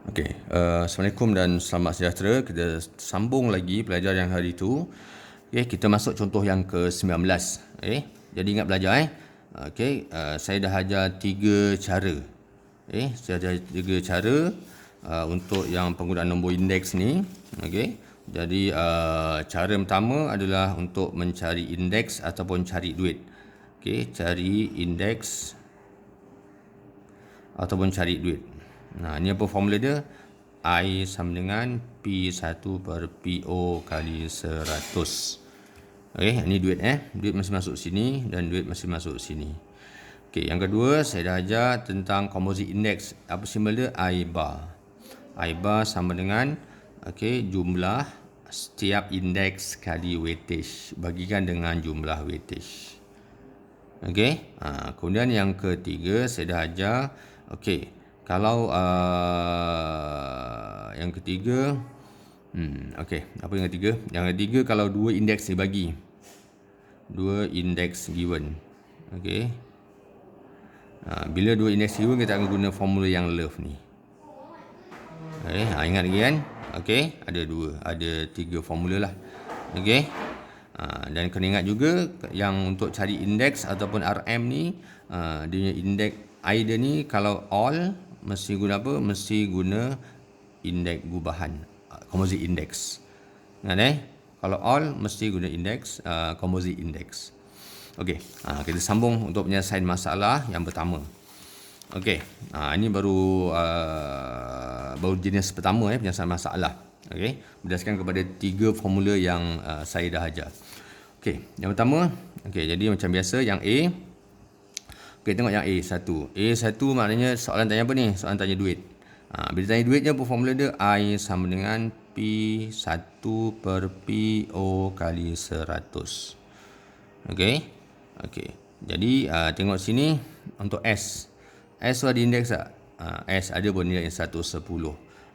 Okey, Assalamualaikum dan selamat sejahtera. Kita sambung lagi pelajar yang hari itu. Okey, kita masuk contoh yang ke-19. Jadi ingat belajar Okey, saya dah ajar 3 cara. Saya ajar 3 cara untuk yang penggunaan nombor indeks ni. Okey. Jadi cara pertama adalah untuk mencari indeks ataupun cari duit. Okey, cari indeks ataupun cari duit. Nah, ni apa formula dia? I sama dengan P1 per PO kali 100. Okey, ni duit Duit masih masuk sini dan duit masih masuk sini. Okey, yang kedua saya dah ajar tentang composite index. Apa simbol dia? I bar. I bar sama dengan jumlah setiap indeks kali weightage. Bagikan dengan jumlah weightage. Okey. Kemudian yang ketiga saya dah ajar kalau yang ketiga apa yang ketiga? Yang ketiga kalau dua indeks dibagi. Dua indeks given. Okey. Bila dua indeks given kita akan guna formula yang love ni. Ingat lagi kan? Ada 3 formula lah. Dan kena ingat juga yang untuk cari indeks ataupun RM ni, dia indeks I dia ni kalau all mesti guna apa? Mesti guna indeks gubahan, composite index. Ingat kalau all mesti guna indeks composite index. Kita sambung untuk penyelesaian masalah yang pertama. Ini baru jenis pertama penyelesaian masalah. Berdasarkan kepada 3 formula yang saya dah ajar. Yang pertama, jadi macam biasa yang A. Tengok yang A1. A1 maknanya soalan tanya apa ni? Soalan tanya duit. Bila tanya duitnya apa formula dia? I sama dengan P1 per PO kali 100. Jadi tengok sini untuk S. S tu ada indeks tak? S ada pun indeks 110.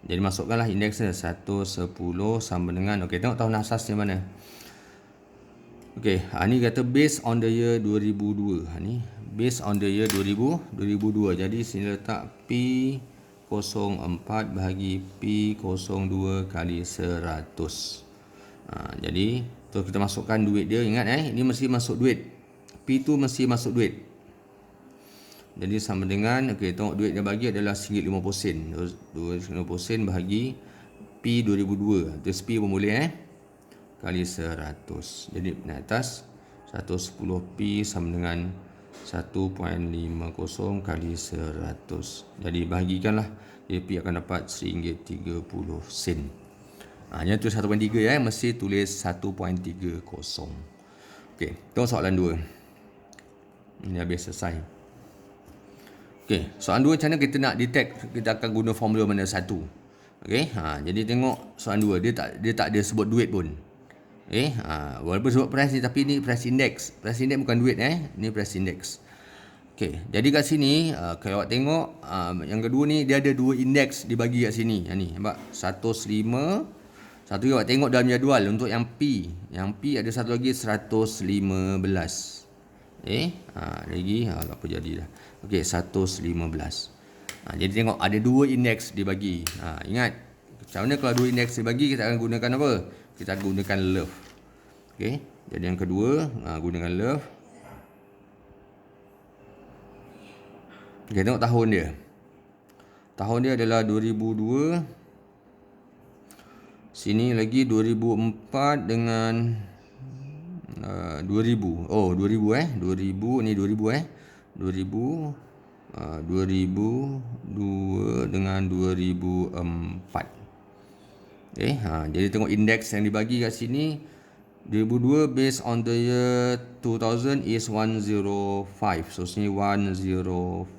Jadi masukkanlah indeksnya 110 sama dengan tengok tahun asasnya mana. Ni kata based on the year 2002. Ni based on the year 2002. Jadi sini letak P04 bahagi P02 kali 100. Jadi tu kita masukkan duit dia. Ingat ini mesti masuk duit. P tu mesti masuk duit. Jadi sama dengan tengok duit yang bagi adalah RM50. 50 bahagi P2002. Itu P pun boleh kali 100. Jadi naik atas 110P sama dengan 1.50 kali 100. Jadi bahagikanlah, jadi P akan dapat RM1.30. Yang tu 1.3 mesti tulis 1.30. Tengok soalan 2. Ini habis selesai. Soalan 2 macam mana kita nak detect, kita akan guna formula mana satu. Jadi tengok soalan 2, dia tak ada sebut duit pun. Walaupun sebut price ni, tapi ni price index. Price index bukan duit ni price index. Jadi kat sini kalau awak tengok yang kedua ni dia ada 2 indeks dibagi kat sini. Ni nampak 105. Satu lagi awak tengok dalam jadual untuk yang P. Yang P ada satu lagi 115. Lagi apa jadi dah. 115. Jadi tengok ada 2 indeks dibagi. Ingat macam mana kalau 2 indeks dibagi, kita akan gunakan apa? Kita akan gunakan love. Jadi yang kedua gunakan love. Tengok tahun dia. Tahun dia adalah 2002. Sini lagi 2004 dengan 2000. 2000 2000 ni 2000 2000 2002 dengan 2004. Jadi tengok indeks yang dibagi kat sini 2002 based on the year 2000 is 105. So sini 105.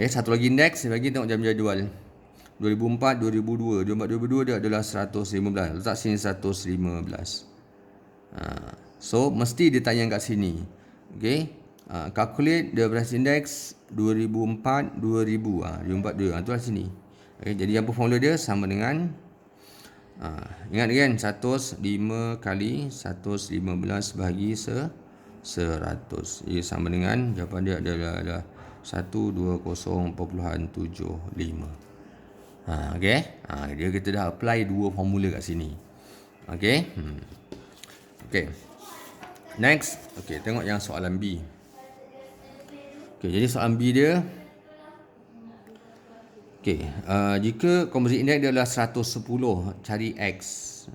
Satu lagi indeks dibagi, tengok jam jadual 2004 2002. 2004 2002 dia adalah 115. Letak sini 115. So mesti dia tanya kat sini. Calculate the price index 2004 2000. 2004 dia itulah sini. Jadi apa formula dia? Sama dengan ingat kan 105 kali 115 bahagi 100. Ia sama dengan jawapan dia adalah 120.75. Okey. Dia kita dah apply dua formula kat sini. Okey. Okey. Next, okey, tengok yang soalan B. Okey, jadi soalan B dia, okey, jika composite index dia adalah 110, cari X.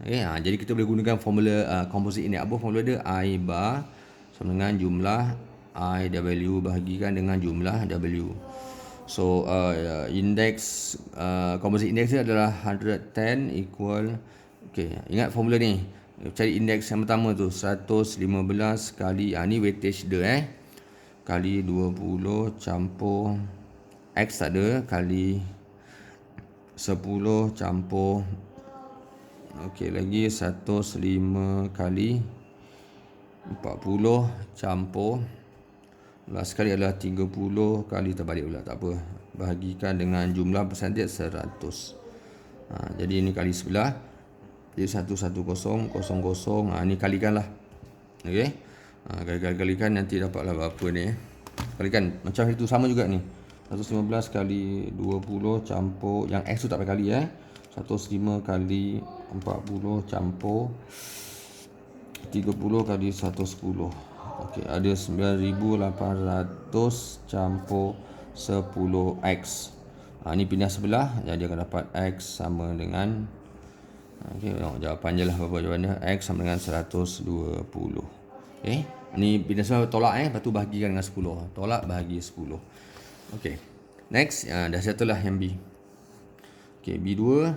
Okey, jadi kita boleh gunakan formula composite index. Apa formula dia? I bar sama dengan jumlah IW bahagikan dengan jumlah W. So index composite index dia adalah 110 equal, okey, ingat formula ni. Cari indeks yang pertama tu 115 kali ni weightage dia kali 20 campur X tak ada, kali 10 campur, okey, lagi 105 kali 40 campur last kali adalah 30 kali terbalik pula, tak apa, bahagikan dengan jumlah persentage 100. Jadi ini kali sebelah, jadi 110 ni kalikan lah. Okey, kalikan nanti dapatlah berapa ni. Kalikan macam itu, sama juga ni, 115 kali 20 campur, yang X tu tak payah kali 105 kali 40 campur 30 kali 110. Okey, ada 9,800 campur 10X. Ni pindah sebelah, jadi akan dapat X sama dengan, okey, jawapan je lah, berapa jawapan dia? X sama dengan 120. Okey, ni pindah sebelah, tolak lepas tu bahagikan dengan 10. Tolak bahagi 10. Okey, next, dah settle lah yang B. Okey, B2.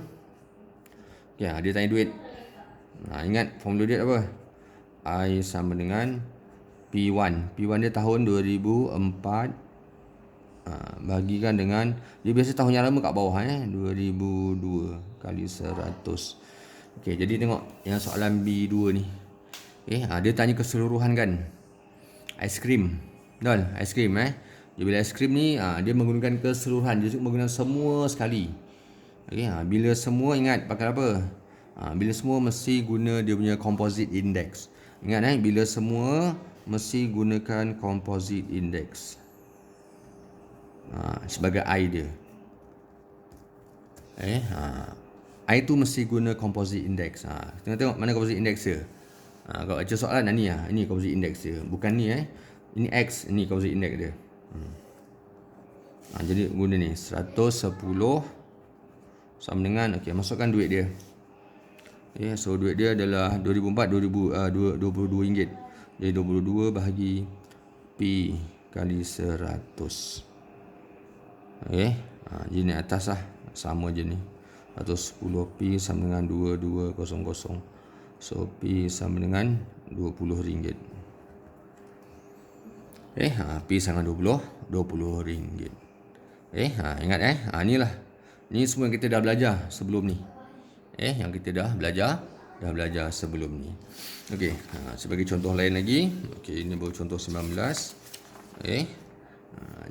Okey, dia tanya duit. Ingat formula duit apa? I sama dengan P1. P1 dia tahun 2004, bahagikan dengan, dia biasa tahun yang lama kat bawah 2002 kali 100. Okey, jadi tengok yang soalan B2 ni. Okey, dia tanya keseluruhan kan. Aiskrim. Betul, aiskrim Dia bila aiskrim ni dia menggunakan keseluruhan, dia menggunakan semua sekali. Okey, bila semua, ingat pakai apa? Bila semua mesti guna dia punya composite index. Ingat bila semua mesti gunakan composite index sebagai I dia. I tu mesti guna composite index. Tengok mana composite index dia. Kalau baca soalan ni ini composite index dia. Bukan ni ini X, ini composite index dia. Jadi guna ni 110 sama dengan, okey, masukkan duit dia. Okay, so duit dia adalah 2004 22 ringgit. Jadi 22 bahagi P kali 100. Okey, jadi ni atas lah, sama je ni. 110P sama dengan 2200. So P sama dengan 20 ringgit. Okey, P sama dengan 20 ringgit. Okey, ingat inilah. Ni semua yang kita dah belajar sebelum ni. Yang kita dah belajar sebelum ni. Okey, sebagai contoh lain lagi. Okey, ini baru contoh 19. Okey.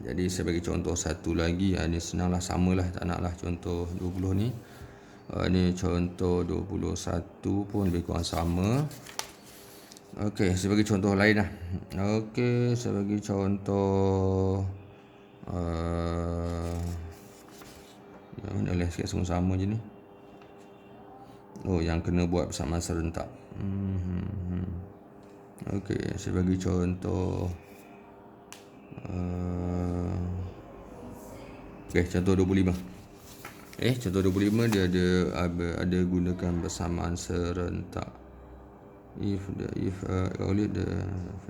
Jadi sebagai contoh satu lagi, ni senanglah, samalah, tak naklah contoh 20 ni. Ni contoh 21 pun lebih kurang sama. Okey, sebagai contoh lain lah. Okey, sebagai contoh mana lah, sikit semua sama je ni. Yang kena buat persamaan serentak. Okey, sebagai contoh contoh 25. Contoh 25 dia ada gunakan persamaan serentak. If only the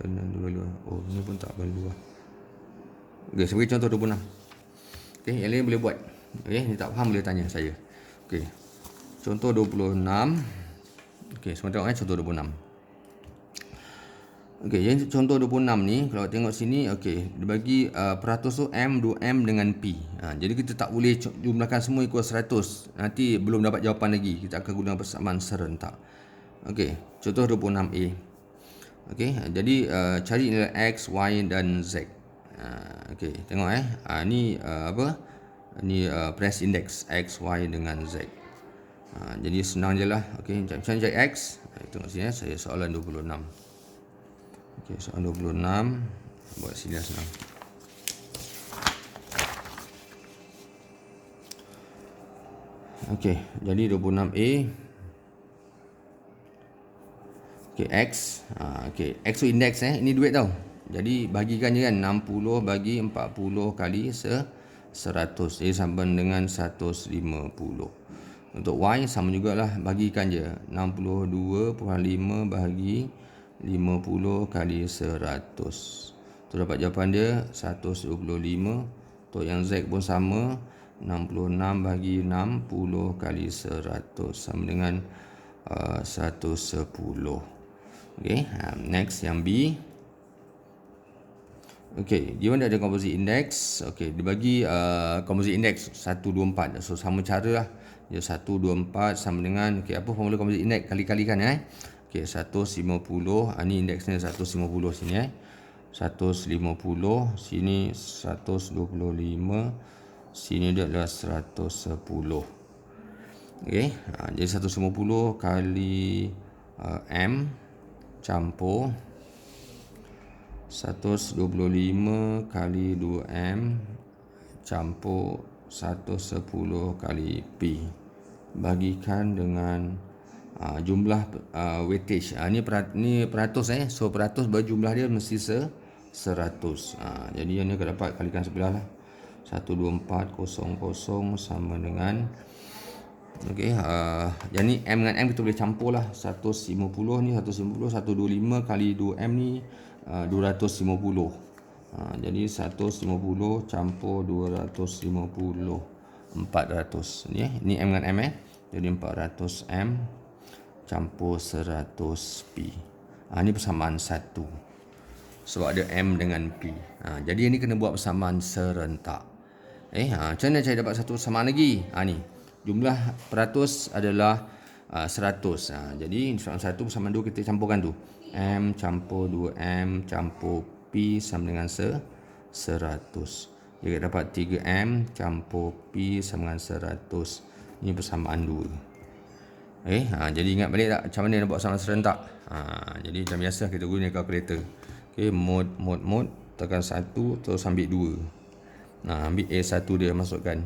value. Ni pun tak perlu lah. Okey, sebagai contoh 26. Okey, yang lain boleh buat. Okey, ni tak faham boleh tanya saya. Okey. Contoh 26. Okey, semua tengok contoh 26. Okey, yang contoh 26 ni, kalau tengok sini, okey, dia bagi peratus tu M, 2M dengan P. Jadi kita tak boleh jumlahkan semua ikut 100. Nanti belum dapat jawapan lagi. Kita akan guna persamaan serentak. Okey, contoh 26A. Okey, jadi cari nilai X, Y dan Z. Okey, tengok ni apa? Ni press index X, Y dengan Z. Jadi senang je lah. Okey, macam cari X. Tengok sini saya soalan 26. Okey, soalan 26. Buat sini lah senang. Okey, jadi 26A. Okey, X. Okey, X tu indeks ini duit tau. Jadi bagikan je kan, 60 bagi 40 kali 100. Jadi sama dengan 150. Untuk Y sama jugalah, bagikan je 62.5 bagi 50 kali 100. Tu dapat jawapan dia 125. Untuk yang Z pun sama, 66 bagi 60 kali 100 sama dengan 110. Okay, next yang B. Okay, dia mana ada composite index. Okay, dia bagi composite index 124. So sama cara lah. Dia 124 sama dengan, okay, apa formula composite index? Kali-kalikan Okay, 150. Ni indeksnya 150 sini 150. Sini 125. Sini dia adalah 110. Okay, jadi 150 kali M campur 125 kali 2M campur 110 kali P. Bagikan dengan jumlah weightage. Ni peratus So peratus berjumlah dia mesti 100. Jadi yang ni akan dapat kalikan sebelah lah. 12400 sama dengan, okey, yang ni M dengan M kita boleh campur lah. 150 ni 150, 125 kali 2M ni 250. Jadi 150 campur 250, 400. Ni M dengan M Jadi 400 M campur 100 P. Ni persamaan 1. Sebab ada M dengan P. Jadi yang ni kena buat persamaan serentak. Macam mana saya dapat satu persamaan lagi? Ni jumlah peratus adalah 100. Jadi soalan 1 persamaan 2 kita campurkan tu. M campur 2M campur P sama dengan 100. Jadi kita dapat 3M campur P sama dengan 100. Ini persamaan 2. Jadi ingat balik tak macam mana nak buat persamaan serentak? Jadi macam biasa kita guna kalkulator. Mod tekan 1 terus ambil 2. Ambil A1 dia masukkan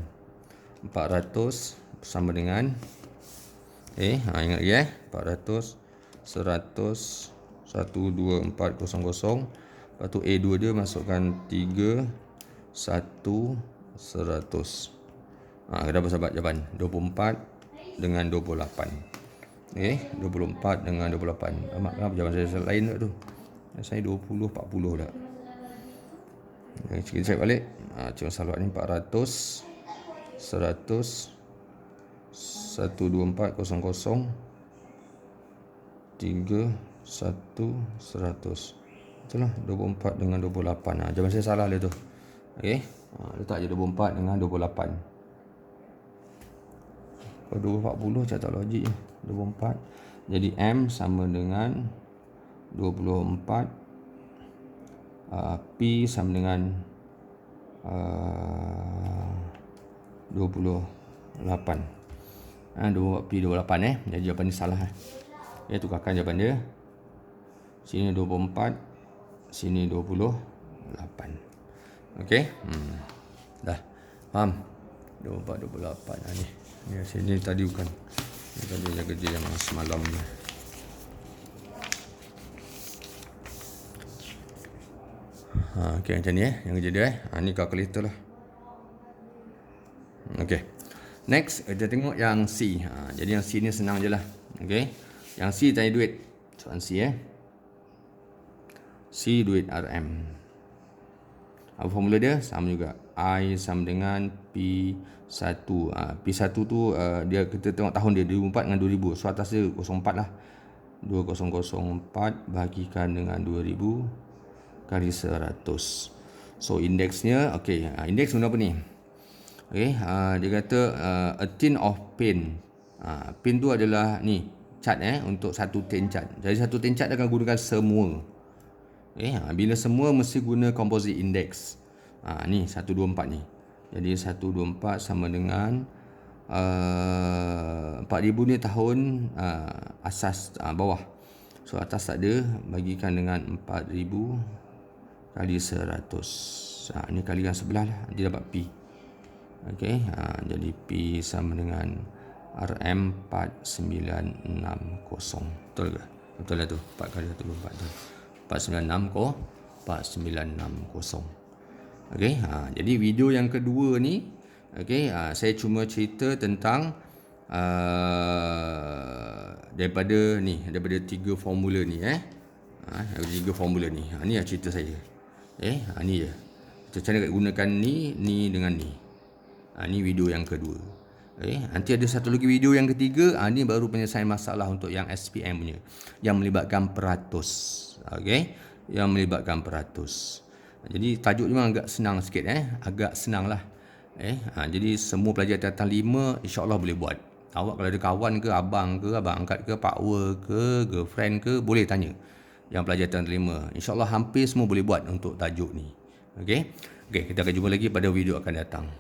400 sama dengan ingat lagi 400 100 12400. Lepas tu A2 dia masukkan 3 1 100. Kita dapat sahabat jawapan 24 dengan 28. 24 dengan 28. Kenapa jawapan saya lain tak tu? Saya 20 40 tak. Kita check balik. Cuma salah ni 400 100 12400 3 1 100. Itulah 24 dengan 28. Jawapan saya salah dia tu. Letak je 24 dengan 28. Kalau 240 macam tak logik 24. Jadi M sama dengan 24. P sama dengan 28. 24P 28 Jadi jawapan ni salah. Tukarkan jawapan dia. Sini 24, sini 28. Okey. Dah. Faham? 24 28 ni. Ni sini tadi bukan. Ni tadi dia kerja yang semalam ni. Okey macam ni yang kerja dia ni kalkulator lah. Okey. Next kita tengok yang C. Jadi yang C ni senang je lah. Okey. Yang C tanya duit. Soalan C C duit RM. Apa formula dia? Sama juga. I sama dengan P1. P1 tu dia kita tengok tahun dia 2004 dengan 2000. So atas dia 04 lah. 2004 bagikan dengan 2000 kali 100. So indeksnya indeks guna apa ni? Dia kata a tin of paint. Paint tu adalah ni cat untuk satu tin cat. Jadi satu tin cat akan gunakan semua. Bila semua mesti guna composite index. Ni 124 ni. Jadi 124 sama dengan 4000 ni tahun asas bawah. So atas tak ada, bagikan dengan 4000 kali 100. Ni kalikan sebelah lah, nanti dapat P. Jadi P sama dengan RM4960. Betul ke? Betul lah tu. 4 kali 1, 4 tu. 4960. Okey, jadi video yang kedua ni, okey, saya cuma cerita tentang daripada 3 formula ni daripada 3 formula ni. Ni lah cerita saya. Ni je. Macam mana nak gunakan ni dengan ni. Ni video yang kedua. Nanti ada satu lagi video yang ketiga. Ni baru penyelesaian masalah untuk yang SPM punya, yang melibatkan peratus. Okey, yang melibatkan peratus. Jadi tajuk ni memang agak senang sikit agak senang lah. Jadi semua pelajar tingkatan 5 insya-Allah boleh buat. Awak kalau ada kawan ke, abang angkat ke, pakwa ke, girlfriend ke, boleh tanya. Yang pelajar tingkatan 5, insya-Allah hampir semua boleh buat untuk tajuk ni. Okey. Okey, kita akan jumpa lagi pada video akan datang.